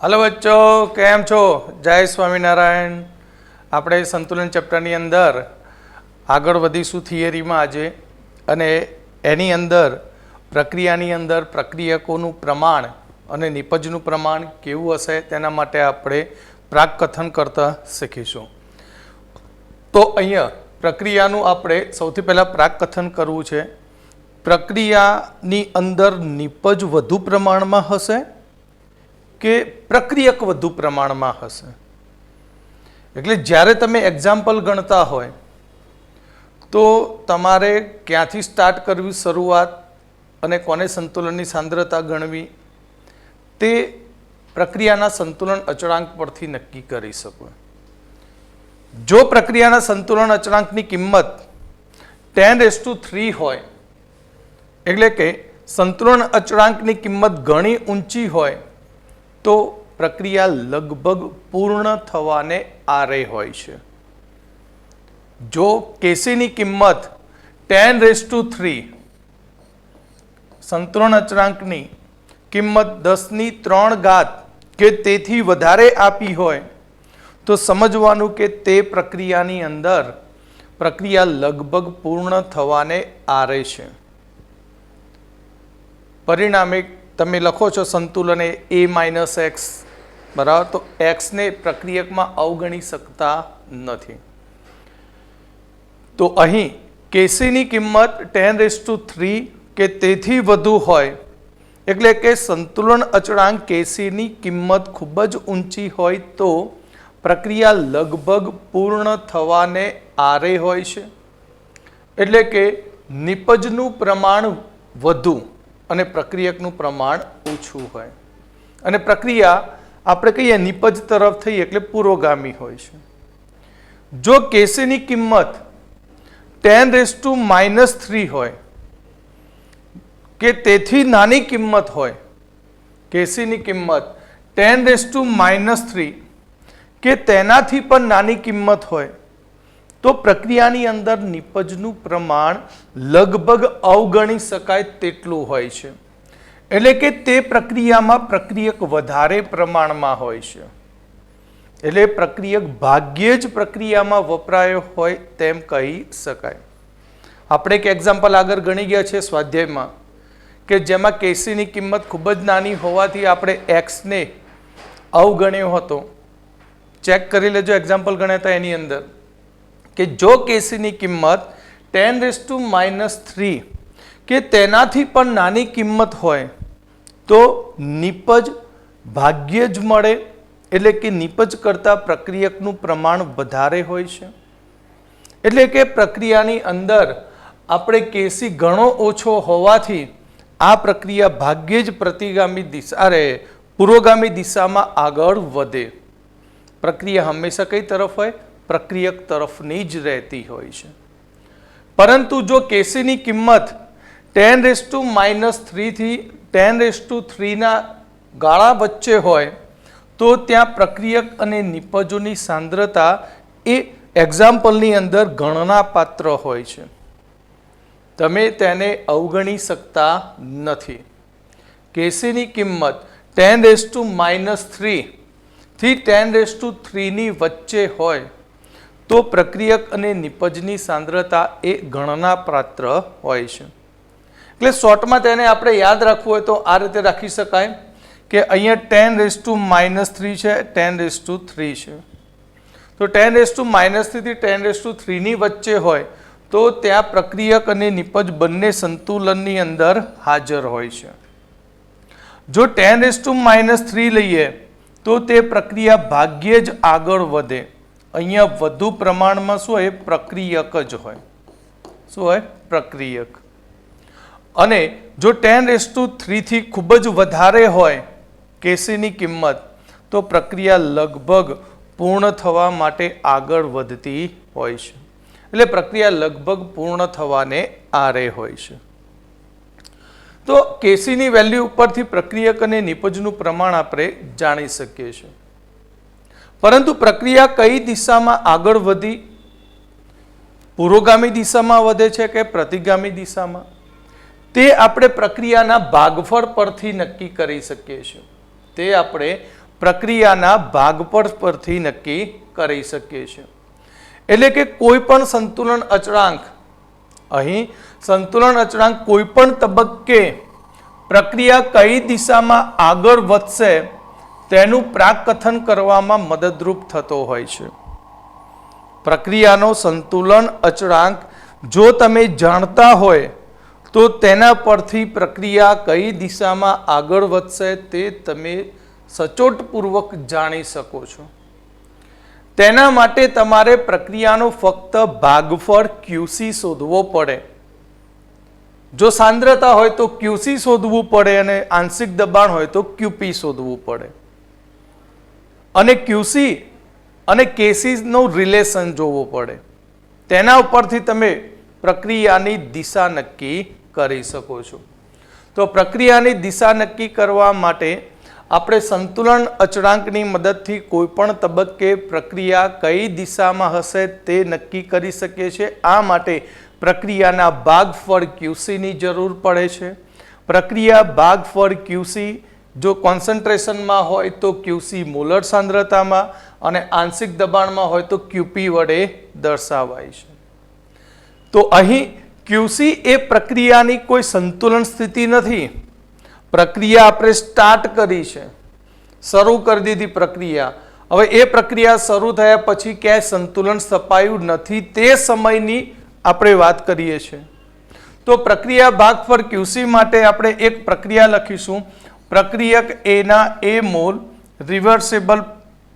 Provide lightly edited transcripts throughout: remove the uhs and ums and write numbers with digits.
Hello बच्चों, केम छो? जय स्वामीनारायण। આપણે સંતુલન ચેપ્ટરની અંદર આગળ વધીશું થિયરીમાં આજે, અને એની અંદર પ્રક્રિયાની અંદર પ્રક્રિયકોનું પ્રમાણ અને નિપજનું પ્રમાણ કેવું હશે તેના માટે આપણે પ્રાકકથન કરતા શીખીશું. તો અહીંયા પ્રક્રિયાનું આપણે સૌથી પહેલાં પ્રાકકથન કરવું છે. પ્રક્રિયાની અંદર નિપજ વધુ પ્રમાણમાં હશે કે પ્રક્રિયક વધુ પ્રમાણમાં હશે? એટલે જ્યારે તમે એક્ઝામ્પલ ગણતા હોય તો તમારે ક્યાંથી સ્ટાર્ટ કરવી શરૂઆત અને કોને સંતુલનની સાંદ્રતા ગણવી તે પ્રક્રિયાના સંતુલન અચળાંક પરથી નક્કી કરી શકો. જો પ્રક્રિયાના સંતુલન અચળાંકની કિંમત 10⁻³ હોય, એટલે કે સંતુલન અચળાંકની કિંમત ઘણી ઊંચી હોય તો પ્રક્રિયા લગભગ પૂર્ણ થવાને આરે હોય છે. જો કેસીની કિંમત 10⁻³ સંતુલન અચળાંકની કિંમત 10⁻³ કે તેથી વધારે આપી હોય તો સમજવાનું કે તે પ્રક્રિયાની અંદર પ્રક્રિયા લગભગ પૂર્ણ થવાને આરે છે. પરિણામે તમે લખો છો સંતુલન એ A-x બરાબર, તો એક્સને પ્રક્રિયકમાં અવગણી શકતા નથી. તો અહીં કેસીની કિંમત 10⁻³ કે તેથી વધુ હોય, એટલે કે સંતુલન અચળાંક કેસીની કિંમત ખૂબ જ ઊંચી હોય તો પ્રક્રિયા લગભગ પૂર્ણ થવાને આરે હોય છે. એટલે કે નિપજનું પ્રમાણ વધુ અને પ્રક્રિયકનું પ્રમાણ ઓછું હોય, અને પ્રક્રિયા આપણે કહીએ નિપજ તરફ થઈ એટલે પુરોગામી હોય છે. જો કેસીની કિંમત 10⁻³ હોય કે તેથી નાની કિંમત હોય, કેસીની કિંમત 10⁻³ કે તેનાથી પણ નાની કિંમત હોય તો પ્રક્રિયાની અંદર નિપજનું પ્રમાણ લગભગ અવગણી શકાય તેટલું હોય છે. એટલે કે તે પ્રક્રિયામાં પ્રક્રિયક વધારે પ્રમાણમાં હોય છે. એટલે પ્રક્રિયક ભાગ્યે જ પ્રક્રિયામાં વપરાયો હોય તેમ કહી શકાય. આપણે એક એક્ઝામ્પલ આગળ ગણી ગયા છે સ્વાધ્યાયમાં કે જેમાં કેસીની કિંમત ખૂબ જ નાની હોવાથી આપણે એક્સને અવગણ્યો હતો. ચેક કરી લેજો એક્ઝામ્પલ ગણ્યા હતા એની અંદર કે જો કેસીની કિંમત 10⁻³ કે તેનાથી પણ નાની કિંમત હોય તો નિપજ ભાગ્યે જ મળે, એટલે કે નિપજ કરતાં પ્રક્રિયકનું પ્રમાણ વધારે હોય છે. એટલે કે પ્રક્રિયાની અંદર આપણે કેસી ઘણો ઓછો હોવાથી આ પ્રક્રિયા ભાગ્યે જ પુરોગામી દિશામાં આગળ વધે. પ્રક્રિયા હંમેશા કઈ તરફ હોય? પ્રક્રિયક તરફની જ રહેતી હોય છે. પરંતુ જો કેસીની કિંમત 10⁻³ થી 10⁻³ ના ગાળા વચ્ચે હોય તો ત્યાં પ્રક્રિયક અને નિપજોની સાંદ્રતા એ એક્ઝામ્પલની અંદર ગણનાપાત્ર હોય છે. તમે તેને અવગણી શકતા નથી. કેસીની કિંમત 10⁻³ થી 10⁻³ ની વચ્ચે હોય તો પ્રક્રિયક અને નિપજની સાંદ્રતા એ ગણનાપાત્ર હોય છે. એટલે શોર્ટમાં તેને આપણે યાદ રાખવું હોય તો આ રીતે રાખી શકાય કે અહીંયા 10⁻³ છે, 10⁻³ છે. તો 10⁻³ થી 10⁻³ ની વચ્ચે હોય તો ત્યાં પ્રક્રિયક અને નિપજ બંને સંતુલનની અંદર હાજર હોય છે. જો 10⁻³ લઈએ તો તે પ્રક્રિયા ભાગ્યે જ આગળ વધે. અહીંયા વધુ પ્રમાણમાં શું હોય? પ્રક્રિયક જ હોય. શું હોય? પ્રક્રિયક. અને જો 10⁻³ થી ખૂબ જ વધારે હોય કેસીની કિંમત તો પ્રક્રિયા લગભગ પૂર્ણ થવા માટે આગળ વધતી હોય છે. એટલે પ્રક્રિયા લગભગ પૂર્ણ થવાને આરે હોય છે. તો કેસીની વેલ્યુ ઉપરથી પ્રક્રિયક અને નિપજનું પ્રમાણ આપણે જાણી શકીએ છીએ. પરંતુ પ્રક્રિયા કઈ દિશામાં આગળ વધી? પુરોગામી દિશામાં વધે છે કે પ્રતિગામી દિશામાં? તે આપણે પ્રક્રિયાના ભાગફળ પરથી નક્કી કરી શકીએ છીએ. તે આપણે પ્રક્રિયાના ભાગફળ પરથી નક્કી કરી શકીએ છીએ. એટલે કે કોઈ પણ સંતુલન અચળાંક, અહીં સંતુલન અચળાંક કોઈ પણ તબક્કે પ્રક્રિયા કઈ દિશામાં આગળ વધશે તેનું પ્રાકકથન કરવામાં મદદરૂપ થતો હોય છે. પ્રક્રિયાનો સંતુલન અચળાંક જો તમે જાણતા હોય તો તેના પરથી પ્રક્રિયા કઈ દિશામાં આગળ વધશે તે તમે સચોટપૂર્વક જાણી શકો છો. તેના માટે તમારે પ્રક્રિયાનો ફક્ત ભાગફળ QC શોધવો પડે. જો સાંદ્રતા હોય તો QC શોધવું પડે અને આંશિક દબાણ હોય તો QP શોધવું પડે. અને QC અને KC નો રિલેશન જોવો પડે. તેના ઉપરથી તમે પ્રક્રિયાની દિશા નક્કી કરી શકો છો. તો પ્રક્રિયાની દિશા નક્કી કરવા માટે આપણે સંતુલન અચળાંકની મદદથી કોઈ પણ તબક્કે પ્રક્રિયા કઈ દિશામાં હશે તે નક્કી કરી શકીએ છીએ. આ માટે પ્રક્રિયાના ભાગફળ QC ની જરૂર પડે છે. પ્રક્રિયા ભાગફળ QC જો કોન્સન્ટ્રેશનમાં હોય તો QC મોલર સાંદ્રતામાં અને આંશિક દબાણમાં હોય તો QP વડે દર્શાવાય છે. તો અહીં QC એ પ્રક્રિયાની કોઈ સંતુલન સ્થિતિ નથી. પ્રક્રિયા આપણે સ્ટાર્ટ કરી છે, શરૂ કરી દીધી પ્રક્રિયા. હવે એ પ્રક્રિયા શરૂ થયા પછી ક્યાંય સંતુલન સ્થપાયું નથી તે સમયની આપણે વાત કરીએ છીએ. તો પ્રક્રિયા ભાગફળ QC માટે આપણે એક પ્રક્રિયા લખીશું. પ્રક્રિયક એના A મોલ રિવર્સેબલ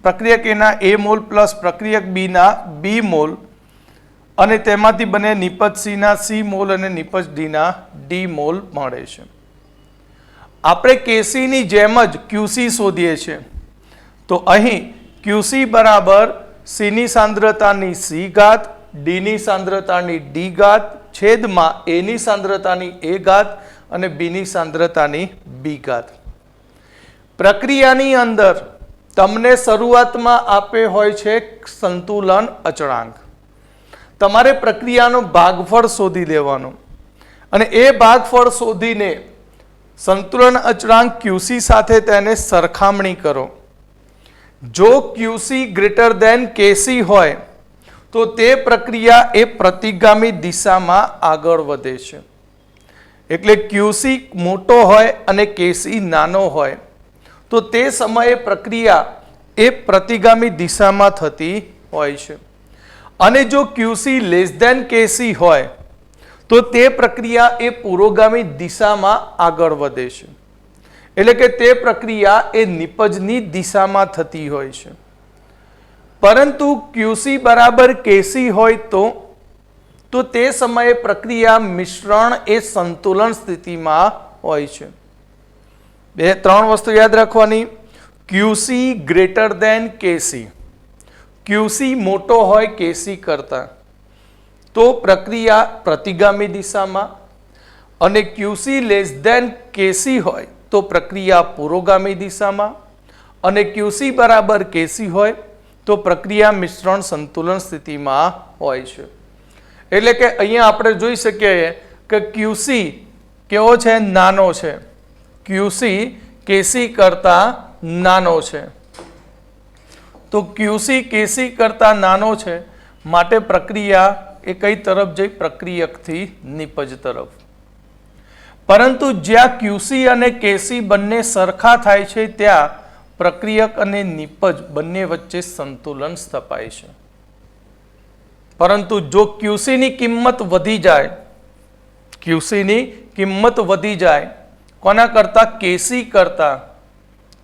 પ્રક્રિયક એના A મોલ પ્લસ પ્રક્રિયક બીના B મોલ અને તેમાંથી બને નિપજ Cના C મોલ અને નિપજ Dના D મોલ મળે છે. આપણે KC ની જેમ જ QC શોધીએ છીએ. તો અહીં QC બરાબર C ની સાંદ્રતાની C ઘાત, D ની સાંદ્રતાની D ઘાત છેદમાં A ની સાંદ્રતાની A ઘાત અને B ની સાંદ્રતાની B ઘાત. પ્રક્રિયાની અંદર તમને શરૂઆતમાં આપે હોય છે સંતુલન અચળાંક. તમારે પ્રક્રિયાનો ભાગફળ શોધી લેવાનો અને એ ભાગફળ શોધીને સંતુલન અચળાંક QC સાથે તેને સરખામણી કરો. જો QC ગ્રેટર ધેન KC હોય તો તે પ્રક્રિયા એ પ્રતિગામી દિશામાં આગળ વધે છે. એટલે QC મોટો હોય અને KC નાનો હોય તો તે સમયે પ્રક્રિયા એ પ્રતિગામી દિશામાં થતી હોય છે. અને જો QC લેસ ધેન KC હોય તો તે પ્રક્રિયા એ પુરોગામી દિશામાં આગળ વધે છે. એટલે કે તે પ્રક્રિયા એ નિપજની દિશામાં થતી હોય છે. પરંતુ QC બરાબર KC હોય તો તે સમયે પ્રક્રિયા મિશ્રણ એ સંતુલન સ્થિતિમાં હોય છે. ત્રણ વસ્તુ યાદ રાખવાની. QC greater than KC, QC મોટો હોય KC કરતા તો પ્રક્રિયા પ્રતિગામી દિશામાં, અને QC લેસ ધેન KC હોય તો પ્રક્રિયા પુરોગામી દિશામાં, અને QC બરાબર KC હોય તો પ્રક્રિયા મિશ્રણ સંતુલન સ્થિતિમાં હોય છે. એટલે કે અહીંયા આપણે જોઈ શકીએ કે QC કેવો છે? નાનો છે. QC KC કરતા નાનો છે. તો QC KC કરતા નાનો છે માટે પ્રક્રિયા એ કઈ તરફ જઈ? પ્રક્રિયકથી નિપજ તરફ. પરંતુ જ્યાં QC અને KC બંને સરખા થાય છે ત્યાં પ્રક્રિયક અને નિપજ બંને વચ્ચે સંતુલન સ્થપાય છે. પરંતુ જો QC ની કિંમત વધી જાય, QC ની કિંમત વધી જાય કોના કરતા? KC કરતા,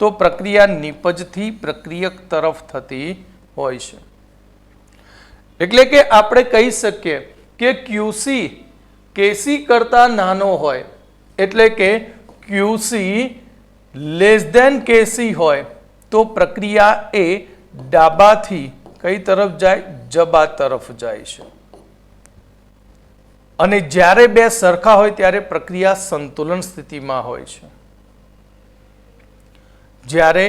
તો પ્રક્રિયા નિપજથી પ્રક્રિયક તરફ થતી હોય છે. એટલે કે આપણે કહી શકીએ કે QC KC કરતા નાનો હોય એટલે કે QC લેસ ધેન KC હોય તો પ્રક્રિયા એ ડાબાથી કઈ તરફ જાય? જબા તરફ જાય છે. અને જ્યારે બે સરખા હોય ત્યારે પ્રક્રિયા સંતુલન સ્થિતિમાં હોય છે. જ્યારે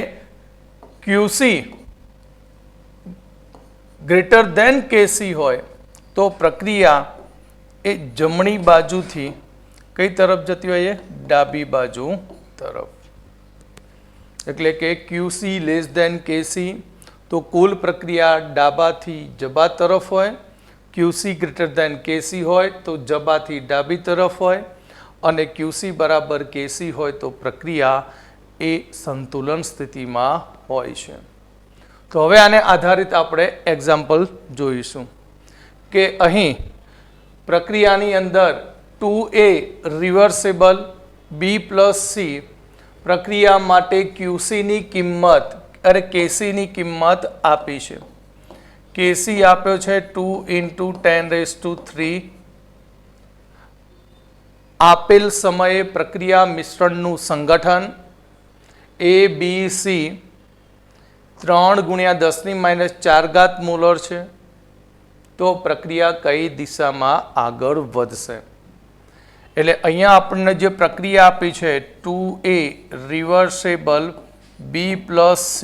QC ગ્રેટર ધેન KC હોય તો પ્રક્રિયા એ જમણી બાજુથી કઈ તરફ જતી હોય? ડાબી બાજુ તરફ. એટલે કે QC લેસ દેન KC, તો કુલ પ્રક્રિયા ડાબાથી જબા તરફ હોય, QC ગ્રેટર દેન KC હોય તો જબાથી ડાબી તરફ હોય, અને QC બરાબર KC હોય તો પ્રક્રિયા એ સંતુલન સ્થિતિમાં હોય છે. તો હવે આને આધારિત આપણે એક્ઝામ્પલ જોઈશું કે અહીં પ્રક્રિયાની અંદર 2A રિવર્સેબલ B+C પ્રક્રિયા માટે QCની કિંમત KCની કિંમત આપી છે. KC આપ્યો છે 2 × 10⁻³ આપેલ સમયે પ્રક્રિયા મિશ્રણનું સંગઠન ABC 3 × 10⁻⁴ મોલર છે, તો પ્રક્રિયા કઈ દિશામાં આગળ વધશે? એટલે અહીંયા આપણને જે પ્રક્રિયા આપી છે 2A રિવર્સેબલ B+C,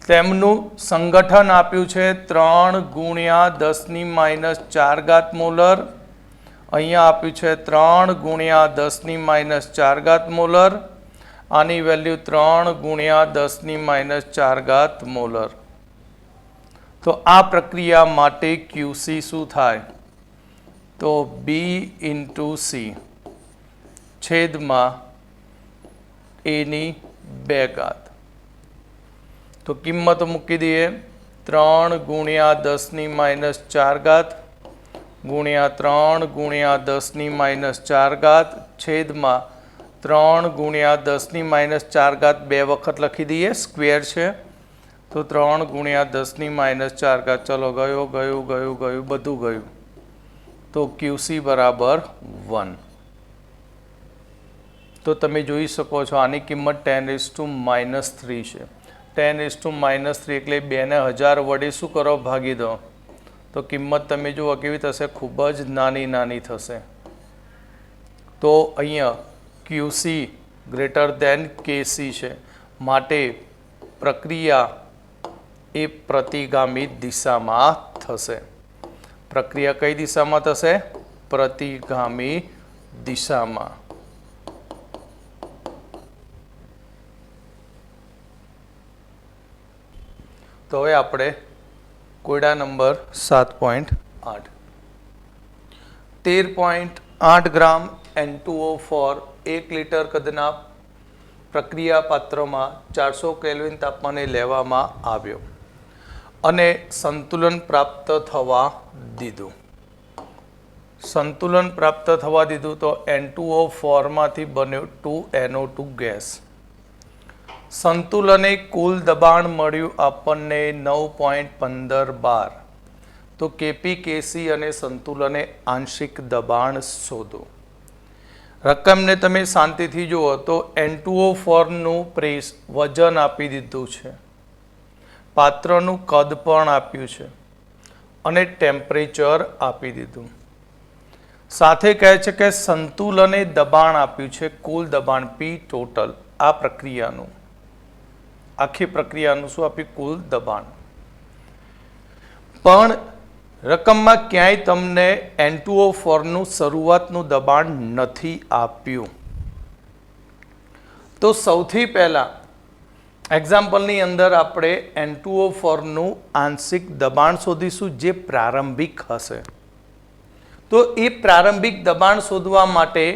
તેમનું સંગઠન આપ્યું છે 3 × 10⁻⁴ મોલર, અહીંયા આપ્યું છે 3 × 10⁻⁴ મોલર, આની વેલ્યુ 3 × 10⁻⁴ મોલર. તો આ પ્રક્રિયા માટે QC શું થાય? તો B × C છેદમાં A². તો કિંમત મૂકી દઈએ 3 × 10⁻⁴ ગુણ્યા 3 × 10⁻⁴ છેદમાં 3 × 10⁻⁴ બે વખત લખી દઈએ, સ્ક્વેર છે તો 3 × 10⁻⁴. ચલો ગયું બધું ગયું. તો QC બરાબર 1. તો તમે જોઈ શકો છો આની કિંમત 10⁻³ છે. 10⁻³ એટલે 2 ને 1000 વડે શું કરો? ભાગી દો. તો કિંમત તમે જુઓ કેવી થશે? ખૂબ જ નાની થશે. તો અહીંયા QC ગ્રેટર દેન KC છે, માટે પ્રક્રિયા એ પ્રતિગામી દિશામાં થશે. પ્રક્રિયા કઈ દિશામાં થશે? પ્રતિગામી દિશામાં. તો હવે આપણે કોયડા નંબર 7.8 13.8 ગ્રામ N2O4 1 લિટર કદના પ્રક્રિયા પાત્રમાં 400 કેલ્વિન તાપમાને લેવામાં આવ્યો અને સંતુલન પ્રાપ્ત થવા દીધું. સંતુલન પ્રાપ્ત થવા દીધું તો N2O4 માંથી બન્યો 2NO2 ગેસ. સંતુલને કુલ દબાણ મળ્યું આપણને 9.15 બાર. તો KP KC અને સંતુલને આંશિક દબાણ શોધો. રકમને તમે શાંતિથી જુઓ તો N2O4નું વજન આપી દીધું છે, પાત્રનું કદ પણ આપ્યું છે અને ટેમ્પરેચર આપી દીધું. સાથે કહે છે કે સંતુલને દબાણ આપ્યું છે, કુલ દબાણ P ટોટલ આ પ્રક્રિયાનું, આખી પ્રક્રિયાનું શું આપ્યું? કુલ દબાણ. પણ રકમમાં ક્યાંય તમને N2O4નું શરૂઆતનું દબાણ નથી આપ્યું. તો સૌથી પહેલા એક્ઝામ્પલની અંદર આપણે N2O4નું આંશિક દબાણ શોધીશું, જે પ્રારંભિક હશે. તો એ પ્રારંભિક દબાણ શોધવા માટે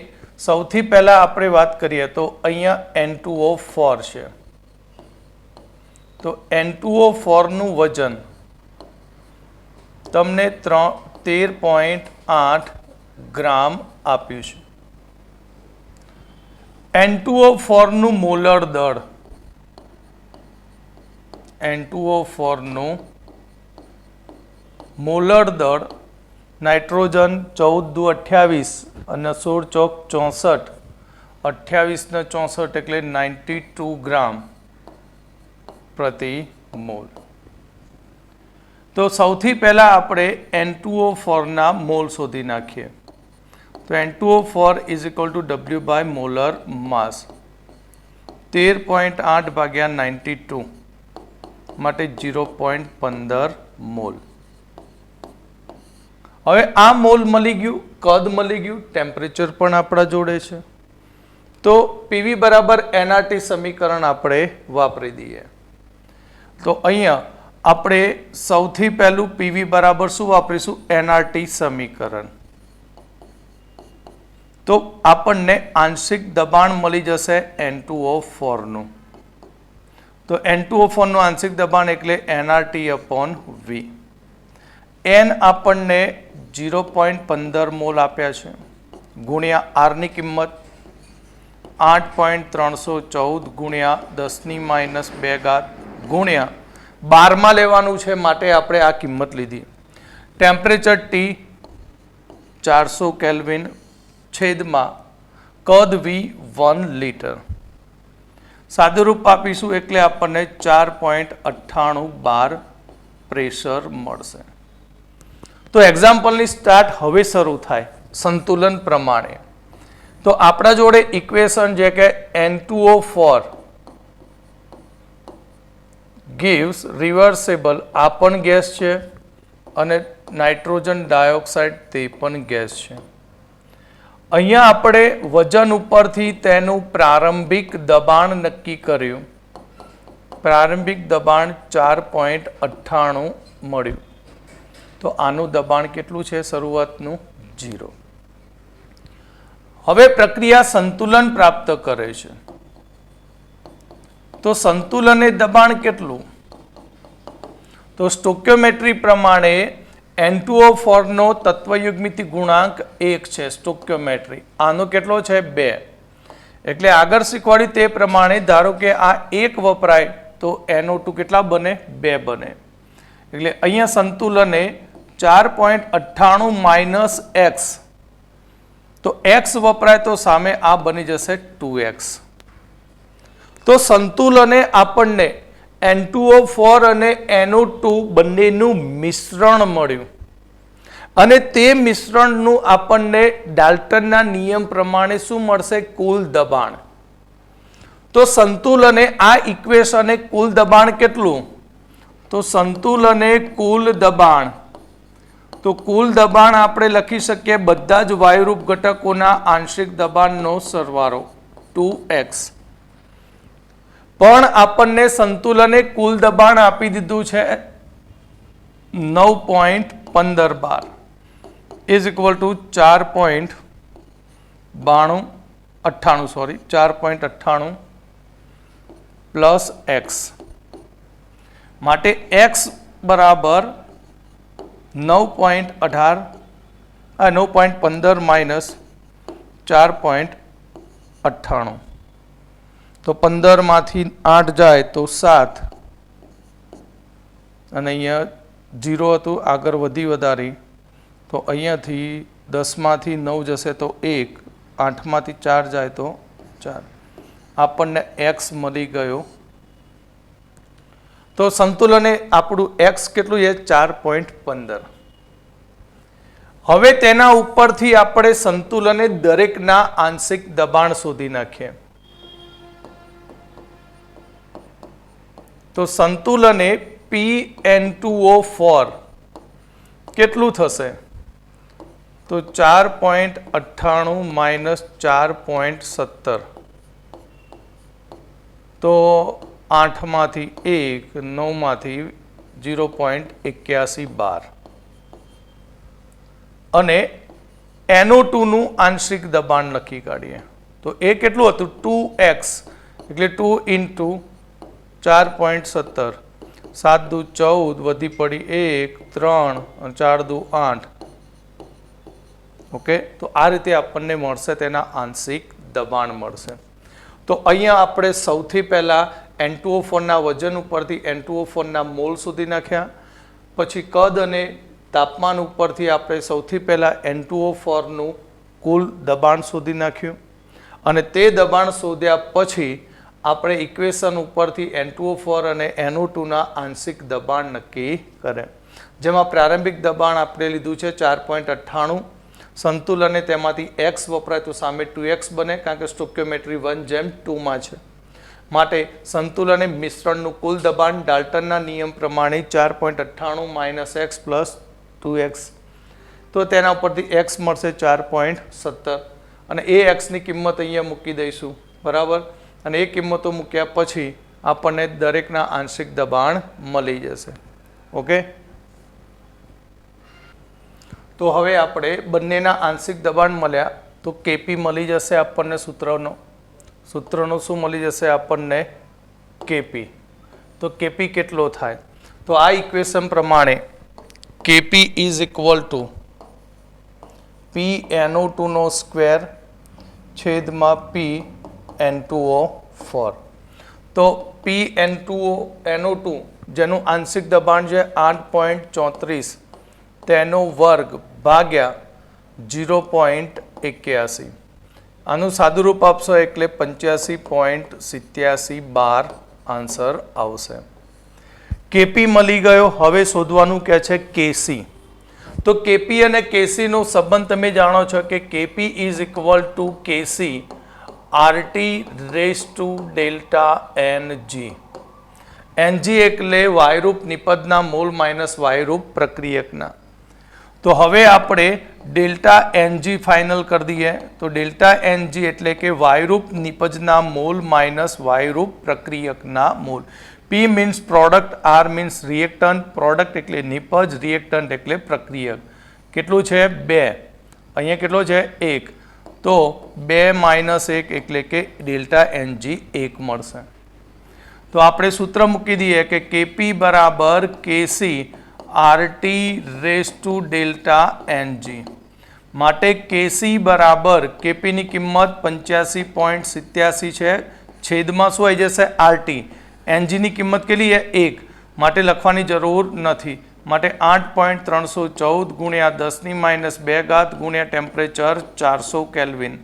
સૌથી પહેલા આપણે વાત કરીએ તો અહીંયા N2O4 છે. તો N2O4નું વજન તમને 13.8 ગ્રામ આપ્યું છે. N2O4નું મોલર દળ, N2O4નું મોલર દળ નાઇટ્રોજન 14 × 28 અને 16 × 64, 28 ને 64 એટલે 92 ગ્રામ પ્રતિ મોલ. તો સૌથી પહેલા આપણે N2O4ના મોલ શોધી નાખીએ. તો N2O4 = W/ મોલર માસ. 13.8 / 92 માટે 0.15 મોલ. હવે આ મોલ મળી ગયું, કદ મળી ગયું, ટેમ્પરેચર પણ આપણા જોડે છે. તો પીવી બરાબર એનઆરટી સમીકરણ આપણે વાપરી દઈએ. તો અહીંયા આપણે સૌથી પહેલું પીવી બરાબર શું વાપરીશું? એનઆરટી સમીકરણ. તો આપણને આંશિક દબાણ મળી જશે N2O4 નું. તો N2O4 નું આંશિક દબાણ એટલે nRT upon V. N આપણને 0.15 મોલ આપ્યા છે ગુણ્યા R ની કિંમત 8.314 ગુણ્યા 10⁻² ગુણ્યા 12 માં લેવાનું છે માટે આપણે આ કિંમત લીધી. ટેમ્પરેચર T 400 કેલ્વિન છેદમાં કદ V 1 લીટર. સાદુરૂપ આપીશું એટલે આપણને 4.98 બાર પ્રેશર મળશે. તો એક્ઝામ્પલની સ્ટાર્ટ હવે શરૂ થાય સંતુલન પ્રમાણે. તો આપણા જોડે ઇક્વેશન છે કે N2O4 gives reversible આ પણ ગેસ છે અને નાઇટ્રોજન ડાયોક્સાઇડ તે પણ ગેસ છે. અહીંયા આપણે વજન ઉપરથી તેનું પ્રારંભિક દબાણ નક્કી કર્યું. પ્રારંભિક દબાણ 4.98 મળ્યું. તો આનું દબાણ કેટલું છે? શરૂઆતનું 0. હવે પ્રક્રિયા સંતુલન પ્રાપ્ત કરે છે. તો સંતુલન એ દબાણ કેટલું? તો સ્ટોક્યોમેટ્રી પ્રમાણે N2O4 નો તત્વયુગ્મિતિ ગુણાંક 1 છે. સ્ટોક્યોમેટ્રી આનો કેટલો છે? 2. એટલે આગળ શીખવાડી તે પ્રમાણે ધારો કે આ 1 વપરાય તો NO2 કેટલા બને? 2 બને. એટલે અહીંયા સંતુલને 4.98 માઇનસ x. તો x વપરાય તો સામે આ બની જશે 2x. તો સંતુલને આપણને N2O4 અને NO2 બંનેનું મિશ્રણ મળ્યું અને તે મિશ્રણનું આપણને ડાલ્ટનના નિયમ પ્રમાણે શું મળશે? કુલ દબાણ. તો સંતુલને આ ઇક્વેશને કુલ દબાણ કેટલું? તો સંતુલને કુલ દબાણ. તો કુલ દબાણ આપણે લખી શકીએ બધા જ વાયુરૂપ ઘટકોના આંશિક દબાણનો સરવાળો 2x. પણ આપણને સંતુલને કુલ દબાણ આપી દીધું છે 9.15 bar is equal two 4.98 plus x. માટે x બરાબર 9.15 માઇનસ 4.98. તો 15 માંથી 8 જાય તો 7 અને અહીંયા 0 હતું આગળ વધારી તો અહીંયાથી 10 માંથી 9 જશે તો 1, 8 માંથી 4 જાય તો 4. આપણને x મળી ગયો. તો સંતુલને આપણું x કેટલું છે? 4.15. હવે તેના ઉપરથી આપણે સંતુલને દરેકના આંશિક દબાણ શોધી નાખીએ. તો સંતુલને PN2O4 કેટલું થશે? તો 4.98 માઇનસ 4.17. તો 8 માંથી 1, 9 માંથી 0.81 બાર. અને NO2 નું આંશિક દબાણ લખી કાઢીએ. તો એ કેટલું હતું? 2x. એટલે 2 ઇન્ટુ 4.17, 7 દુ 14, વધી પડી 1, 3 અને 4 દુ 8. ઓકે. તો આ રીતે આપણને મળશે તેના આંશિક દબાણ મળશે. તો અહીંયા આપણે સૌથી પહેલા N2O4 ના વજન ઉપરથી N2O4 ના મોલ શોધી નાખ્યા. પછી કદ અને તાપમાન ઉપરથી આપણે સૌથી પહેલા N2O4 નું કુલ દબાણ શોધી નાખ્યું અને તે દબાણ શોધ્યા પછી આપણે ઇક્વેશન ઉપરથી N2O4 અને NO2 ના આંશિક દબાણ નક્કી કરે. જેમાં પ્રારંભિક દબાણ આપણે લીધું છે 4.98. સંતુલને તેમાંથી x વપરાય તો સામે 2x બને કારણ કે સ્ટોક્યોમેટ્રી 1:2 માં છે. માટે સંતુલને મિશ્રણનું કુલ દબાણ ડાલ્ટનના નિયમ પ્રમાણે 4.98 માઇનસ x પ્લસ 2x. તો તેના ઉપરથી x મળશે 4.17 અને એ એક્સની કિંમત અહીંયા મૂકી દઈશું, બરાબર. અને એ કિંમતો મૂક્યા પછી આપણને દરેકના આંશિક દબાણ મળી જશે. ઓકે, તો હવે આપણે બંનેના આંશિક દબાણ મળ્યા તો કેપી મળી જશે આપણને. સૂત્રનો શું મળી જશે આપણને? કેપી. તો કેપી કેટલો થાય? તો આ ઇક્વેશન પ્રમાણે KP is equal to PnO2 નો સ્ક્વેર છેદમાં PnO4. તો PnO2 જેનું આંશિક દબાણ છે 8.34 તેનો વર્ગ ભાગ્યા 0.81. આનું સાદુરૂપ આપશો એટલે 85.87 બાર આન્સર આવશે. કેપી મળી ગયો. હવે શોધવાનું કહે છે કેસી. તો કેપી અને કેસીનો સંબંધ તમે જાણો છો કે KP is equal to KC RT raise to delta NG. NG એટલે વાયરૂપ નિપજના મોલ માઇનસ વાયરૂપ પ્રક્રિયકના. તો હવે આપણે ડેલ્ટા એનજી ફાઇનલ કરી દઈએ. તો ડેલ્ટા એનજી એટલે કે વાયરૂપ નિપજના મોલ માઇનસ વાયરૂપ પ્રક્રિયકના મોલ. P means product, R means reactant. Product એટલે નિપજ, રિએક્ટન્ટ એટલે પ્રક્રિયક. કેટલું છે? 2. અહીંયા કેટલો છે? 1. તો 2 માઇનસ 1 એટલે કે ડેલ્ટા એનજી 1 મળશે. તો આપણે સૂત્ર મૂકી દઈએ કે કેપી બરાબર KC RT raise to delta n g. માટે કેસી બરાબર કેપીની કિંમત 85.87 છે, છેદમાં શું આવી જશે? આરટી. એનજીની કિંમત કેટલી છે? 1. માટે લખવાની જરૂર નથી. માટે 8.314 ગુણ્યા 10⁻² ગુણ્યા ટેમ્પરેચર 400 કેલ્વિન.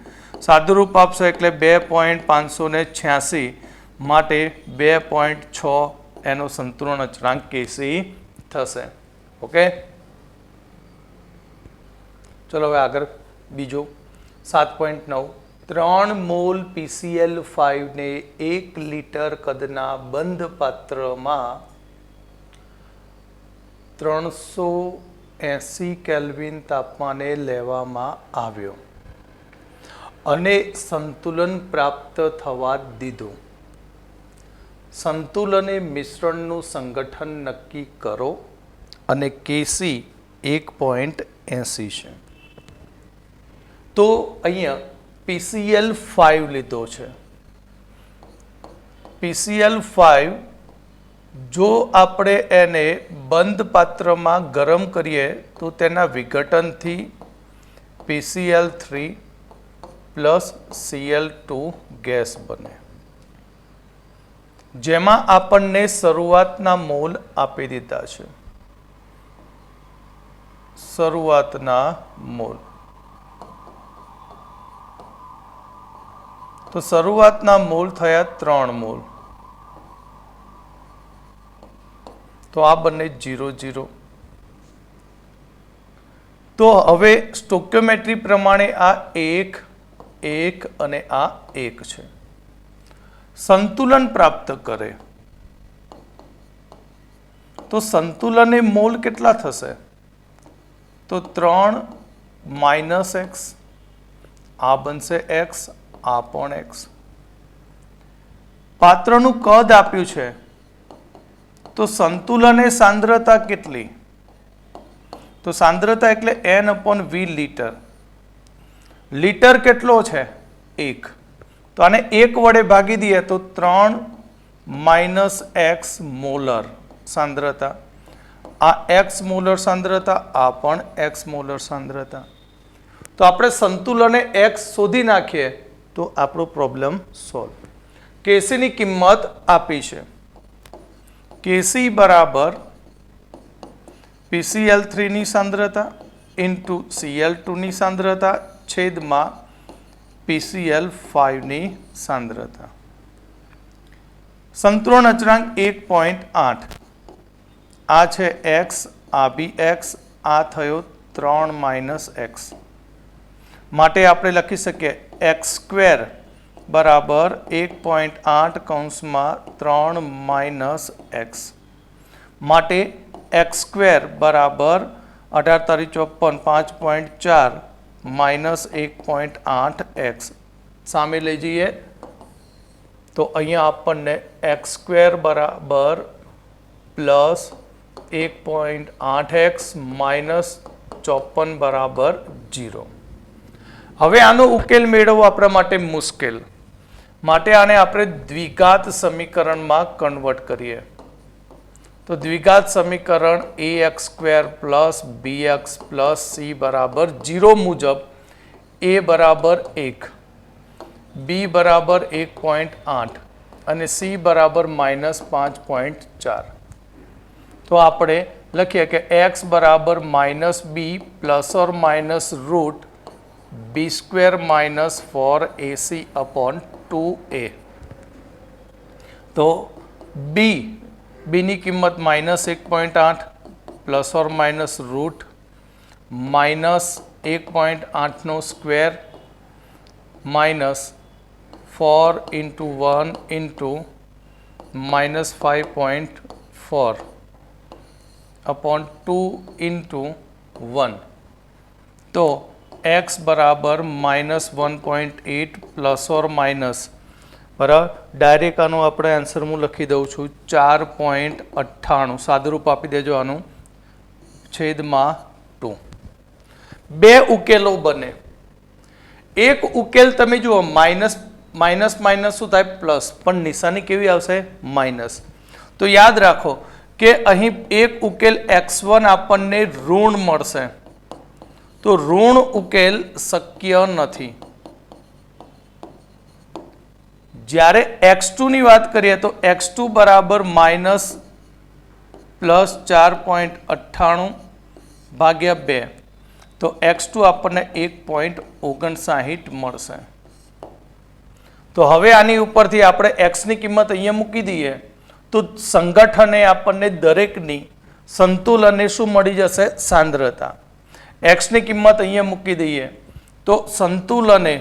સાદુરૂપ આપશો એટલે 2.586. માટે 2.6 એનો સંતુલન અચળાંક કેસી થશે. ઓકે, ચલો હવે આગળ બીજો 7.9. 3 મોલ PCl5 ને 1 લિટર કદના બંધ પાત્રમાં 380 કેલ્વિન તાપમાને લેવામાં આવ્યો અને સંતુલન પ્રાપ્ત થવા દીધું. સંતુલને મિશ્રણનું સંગઠન નક્કી કરો અને કેસી 1.80 છે. તો અહીંયા PCl5 લીધો છે. PCl5 જો આપણે એને બંધ પાત્રમાં ગરમ કરીએ તો તેના વિઘટનથી PCl3 પ્લસ Cl2 ગેસ બને, જેમાં આપણને શરૂઆતના મોલ આપી દીધા છે. શરૂઆતના મોલ. તો શરૂઆતના મોલ થયા 3 મોલ. તો આ બંને 0 0. તો હવે સ્ટોક્યોમેટ્રી પ્રમાણે આ 1 1 અને આ 1 છે. સંતુલન પ્રાપ્ત કરે તો સંતુલને મોલ કેટલા થશે? તો 3 માઇનસ એક્સ, આ બનશે એક્સ, આ પણ એક્સ. પાત્રનું કદ આપ્યું છે તો સંતુલને સાંદ્રતા કેટલી? તો સાંદ્રતા એટલે N/V લિટર. લિટર કેટલો છે? 1. તો આને 1 વડે ભાગી દઈએ તો 3 માઇનસ એક્સ મોલર સાંદ્રતા. આ એક્સ મોલર સાંદ્રતા, આ પણ એક્સ મોલર સાંદ્રતા. તો આપણે સંતુલને એક્સ શોધી નાખીએ તો આપણો પ્રોબ્લેમ સોલ્વ. કેસીની કિંમત આપી છે. કેસી બરાબર PCl3 ની સાંદ્રતા ઇન્ટુ Cl2 ની સાંદ્રતા છેદમાં PCl5 ની સાંદ્રતા. સંતુલન અચળાંક 1.8. આ છે એક્સ, આ બી એક્સ, આ થયો 3 માઇનસ એક્સ. માટે આપણે લખી શકીએ x² બરાબર 1.8 કૌંસમાં 3 માઇનસ એક્સ. માટે x² બરાબર 18 × 54 5.4 માઇનસ 1.8x સામે લઈ જઈએ તો અહીંયા આપણને x² બરાબર પ્લસ 1.8x માઇનસ 54 બરાબર 0. હવે આનો ઉકેલ મેળવવો આપણા માટે મુશ્કેલ, માટે આને આપણે દ્વિઘાત સમીકરણમાં કન્વર્ટ કરીએ. તો દ્વિઘાત સમીકરણ ax² plus bx plus c બરાબર 0 મુજબ a બરાબર 1, b બરાબર 1.8 અને c બરાબર માઇનસ 5.4. તો આપણે લખીએ કે x બરાબર minus b plus or minus root b² minus 4ac upon 2a. તો બીની કિંમત minus 1.8 plus or minus root minus 1.8નો square minus 4 into 1 into minus 5.4 upon 2 into 1. તો x બરાબર માઇનસ 1.8 પ્લસ ઓર માઇનસ બરાબર ડાયરેક્ટ આનો આપણે આન્સર હું લખી દઉં છું 4.98. સાદુરૂપ આપી દેજો આનું છેદમાં 2. બે ઉકેલો બને. એક ઉકેલ તમે જુઓ માઇનસ માઇનસ શું થાય પ્લસ, પણ નિશાની કેવી આવશે માઇનસ. તો યાદ રાખો કે અહીં એક ઉકેલ x1 આપણને ઋણ મળશે, તો ઋણ ઉકેલ શક્ય નથી. જ્યારે x2 ની વાત કરીએ તો x2 બરાબર માઇનસ પ્લસ 4.98 ભાગ્યા 2, તો x2 આપણને 1.59 મળશે. તો હવે આની ઉપરથી આપણે x ની કિંમત અહીંયા મૂકી દઈએ તો સંગઠને આપણને દરેકની સંતુલને શું મળી જશે સાંદ્રતા. x ની કિંમત અહીંયા મૂકી દઈએ તો સંતુલને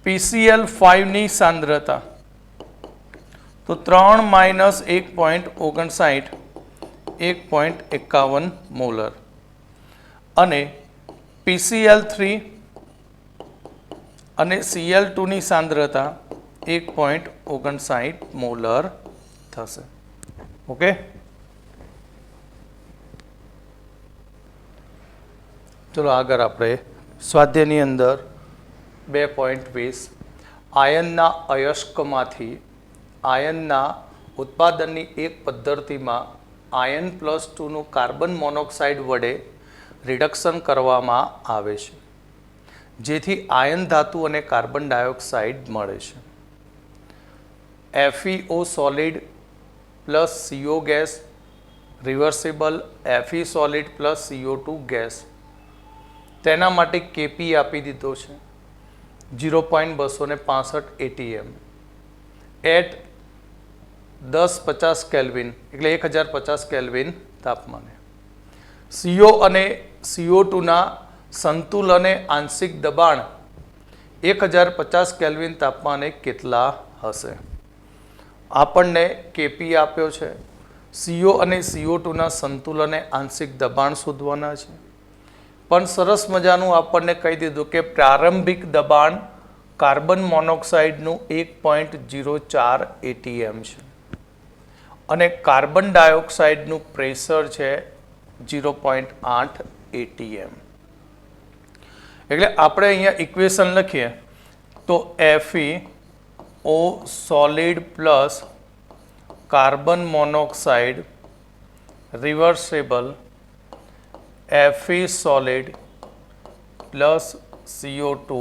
PCl5 ની સાંદ્રતા તો 3 માઇનસ 1.59 1.51 મોલર અને PCl3 અને Cl2 ની સાંદ્રતા 1.59 મોલર થશે. ઓકે, ચલો આગળ આપણે સ્વાધ્યાયની અંદર 2.20 આયનના અયસ્કમાંથી આયનના ઉત્પાદનની એક પદ્ધતિમાં આયન +2નું કાર્બન મોનોક્સાઇડ વડે રિડક્શન કરવામાં આવે છે, જેથી આયન ધાતુ અને કાર્બન ડાયોક્સાઇડ મળે છે. FeO solid plus CO gas reversible Fe solid plus CO2 gas, તેના માટે Kp આપી દીધો છે 0.265 atm એટ 1050 કેલ્વિન એટલે 1050 કેલ્વિન તાપમાને. CO અને CO2ના સંતુલને આંશિક દબાણ 1050 કેલ્વિન તાપમાને કેટલા હશે? આપણને Kp આપ્યો છે, CO અને CO2ના સંતુલને આંશિક દબાણ શોધવાના છે, પણ સરસ મજાનું આપણને કહી દીધું કે પ્રારંભિક દબાણ કાર્બન મોનોક્સાઇડનું 1.04 atm છે અને કાર્બન ડાયોક્સાઇડનું પ્રેશર છે 0.8 atm. એટલે આપણે અહીંયા ઇક્વેશન લખીએ તો FeO solid plus carbon monoxide reversible Fe solid plus CO2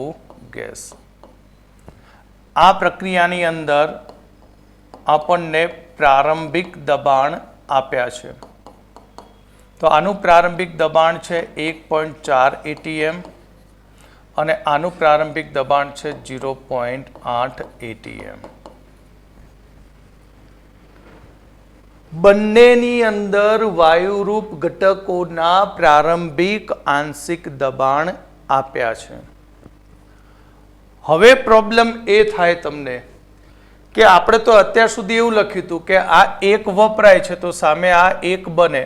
gas. આ પ્રક્રિયાની અંદર આપણને પ્રારંભિક દબાણ આપ્યા છે, તો આનું પ્રારંભિક દબાણ છે 1.4 atm અને આનું પ્રારંભિક દબાણ છે 0.8 atm. બંનેની અંદર વાયુરૂપ ઘટકોના પ્રારંભિક આંશિક દબાણ આપ્યા છે. હવે પ્રોબ્લેમ એ થાય તમને કે આપણે તો અત્યાર સુધી એવું લખ્યું હતું કે આ એક વપરાય છે તો સામે આ એક બને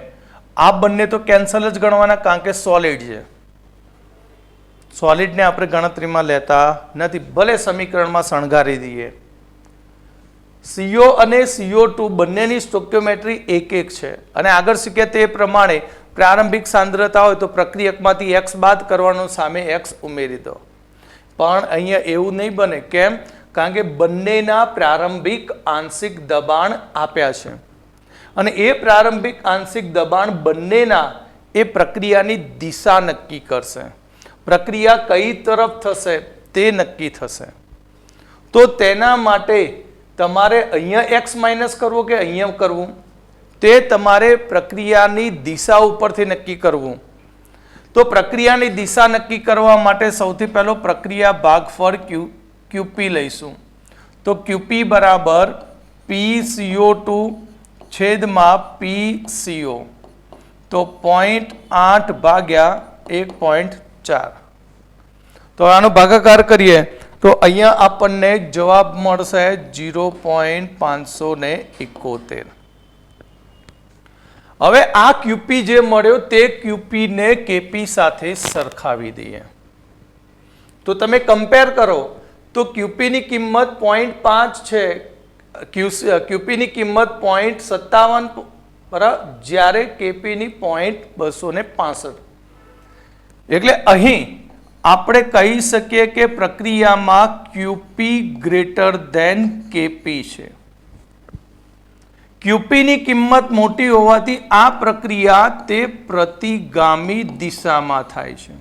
આ બંને તો કેન્સલ જ ગણવાના, કારણ કે સોલિડ છે. સોલિડને આપણે ગણતરીમાં લેતા નથી, ભલે સમીકરણમાં શણગારી દઈએ. CO અને CO2 બંનેની સ્ટોઇકિયોમેટ્રી 1:1 છે અને આગળ શીખ્યા તે પ્રમાણે પ્રારંભિક સાંદ્રતા હોય તો પ્રક્રિયકમાંથી x બાદ કરવાનો, સામે x ઉમેરી દો. પણ અહીંયા એવું નહીં બને. કેમ? કારણ કે બંનેના પ્રારંભિક આંશિક દબાણ આપ્યા છે અને એ પ્રારંભિક આંશિક દબાણ બંનેના એ પ્રક્રિયાની દિશા નક્કી કરશે. પ્રક્રિયા કઈ તરફ થશે તે નક્કી થશે. તો તેના માટે તમારે અહીંયા x માઇનસ કરવો કે અહીંયા કરવું, તે તમારે પ્રક્રિયાની દિશા ઉપરથી નક્કી કરવું. તો પ્રક્રિયાની દિશા નક્કી કરવા માટે સૌથી પહેલો પ્રક્રિયા ભાગફળ QP લઈશું. તો QP બરાબર PCO2 છેદમાં PCO. તો 0.8 ભાગ્યા 1.4. તો આનો ભાગાકાર કરીએ તો અહીંયા આપણને જવાબ મળશે 0.571. હવે આ QP જે મળ્યો તે QP ને KP સાથે સરખાવી દઈએ. તો તમે કમ્પેર કરો તો QP ની કિંમત 0.5 છે, QP ની કિંમત 0.57 બરાબર, જ્યારે KP ની 0.265. એટલે અહીં આપણે કહી શકીએ કે પ્રક્રિયામાં QP ગ્રેટર ધેન KP છે. QP ની કિંમત મોટી હોવાથી આ પ્રક્રિયા તે પ્રતિગામી દિશામાં થાય છે,